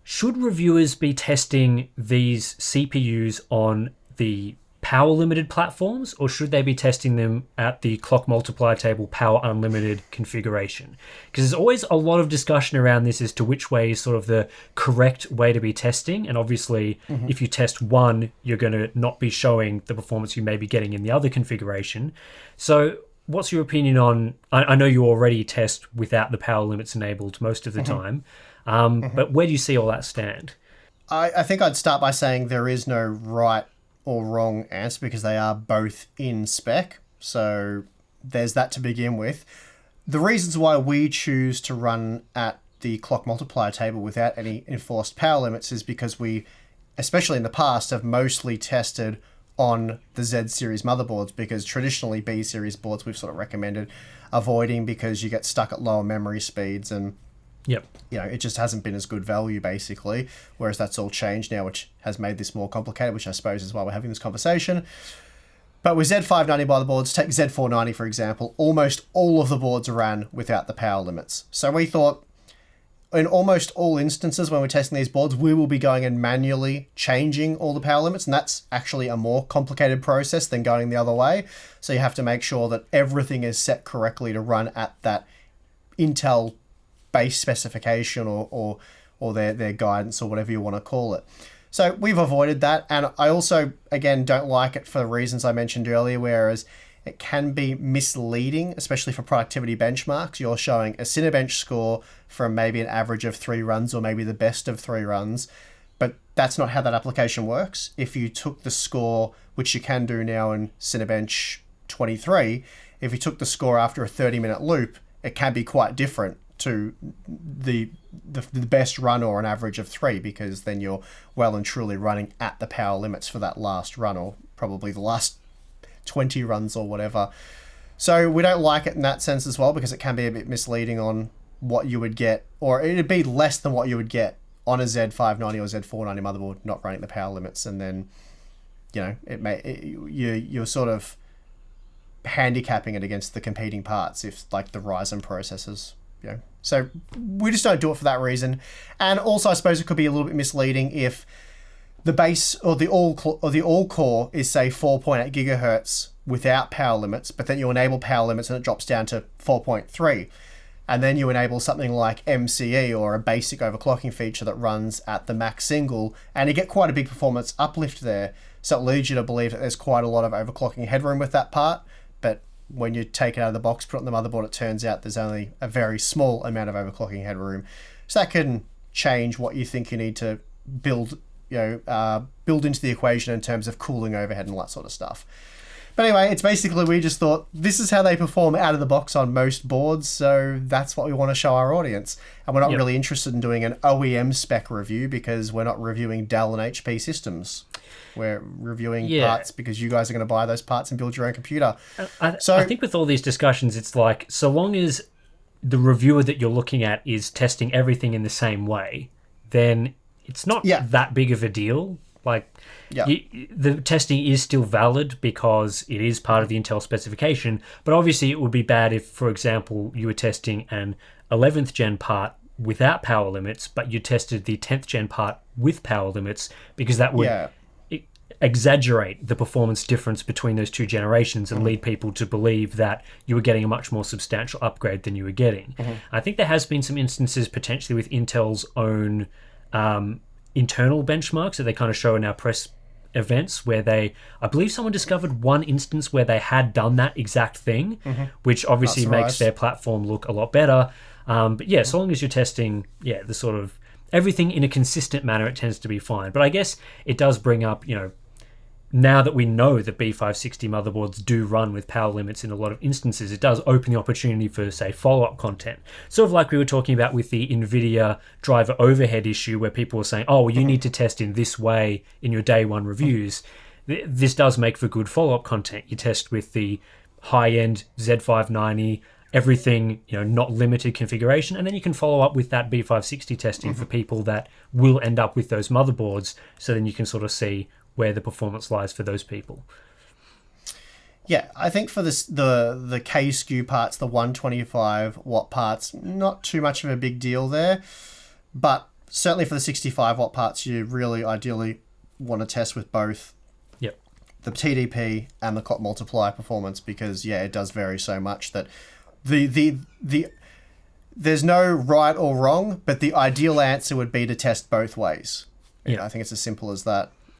should reviewers be testing these CPUs on the power limited platforms, or should they be testing them at the clock multiplier table power unlimited configuration? Because there's always a lot of discussion around this as to which way is sort of the correct way to be testing. And obviously, if you test one, you're going to not be showing the performance you may be getting in the other configuration. So what's your opinion on, I know you already test without the power limits enabled most of the time, but where do you see all that stand? I think I'd start by saying there is no right or wrong answer because they are both in spec. So there's that to begin with. The reasons why we choose to run at the clock multiplier table without any enforced power limits is because we, especially in the past, have mostly tested on the Z series motherboards, because traditionally B series boards we've sort of recommended avoiding because you get stuck at lower memory speeds and Yep. it just hasn't been as good value, basically, whereas that's all changed now, which has made this more complicated, which I suppose is why we're having this conversation. But with Z590 motherboards, take Z490, for example, almost all of the boards ran without the power limits. So we thought, in almost all instances when we're testing these boards, we will be going and manually changing all the power limits, and that's actually a more complicated process than going the other way. So you have to make sure that everything is set correctly to run at that Intel base specification or their guidance or whatever you want to call it. So we've avoided that, and I also, again, don't like it for the reasons I mentioned earlier, whereas it can be misleading, especially for productivity benchmarks. You're showing a Cinebench score from maybe an average of 3 runs or maybe the best of 3 runs, but that's not how that application works. If you took the score, which you can do now in Cinebench 23, if you took the score after a 30-minute loop, it can be quite different to the best run or an average of 3, because then you're well and truly running at the power limits for that last run, or probably the last 20 runs or whatever. So we don't like it in that sense as well, because it can be a bit misleading on what you would get, or it'd be less than what you would get on a Z590 or Z490 motherboard not running the power limits, and then you're sort of handicapping it against the competing parts if like the Ryzen processors. So we just don't do it for that reason. And also, I suppose it could be a little bit misleading if the base or the all core is, say, 4.8 gigahertz without power limits, but then you enable power limits and it drops down to 4.3. And then you enable something like MCE or a basic overclocking feature that runs at the max single, and you get quite a big performance uplift there. So it leads you to believe that there's quite a lot of overclocking headroom with that part. But when you take it out of the box, put it on the motherboard, it turns out there's only a very small amount of overclocking headroom. So that can change what you think you need to build into the equation in terms of cooling overhead and all that sort of stuff. But anyway, it's basically, we just thought this is how they perform out of the box on most boards, so that's what we want to show our audience. And we're not really interested in doing an OEM spec review, because we're not reviewing Dell and HP systems. We're reviewing parts because you guys are going to buy those parts and build your own computer. I think with all these discussions, it's like, so long as the reviewer that you're looking at is testing everything in the same way, then it's not that big of a deal. Like, the testing is still valid because it is part of the Intel specification, but obviously it would be bad if, for example, you were testing an 11th gen part without power limits, but you tested the 10th gen part with power limits, because that would exaggerate the performance difference between those two generations and lead people to believe that you were getting a much more substantial upgrade than you were getting. I think there has been some instances potentially with Intel's own internal benchmarks that they kind of show in our press events, where I believe someone discovered one instance where they had done that exact thing, which obviously makes their platform look a lot better. But yeah, so long as you're testing, the sort of everything in a consistent manner, it tends to be fine. But I guess it does bring up, now that we know that B560 motherboards do run with power limits in a lot of instances, it does open the opportunity for, say, follow-up content. Sort of like we were talking about with the NVIDIA driver overhead issue, where people were saying, oh, well, you need to test in this way in your day one reviews. This does make for good follow-up content. You test with the high-end Z590, everything, not limited configuration, and then you can follow up with that B560 testing for people that will end up with those motherboards, so then you can sort of see where the performance lies for those people. Yeah, I think for this, the K-SKU parts, the 125 watt parts, not too much of a big deal there. But certainly for the 65 watt parts, you really ideally want to test with both Yep. the TDP and the clock multiplier performance, because it does vary so much that the there's no right or wrong, but the ideal answer would be to test both ways. Yeah. I think it's as simple as that.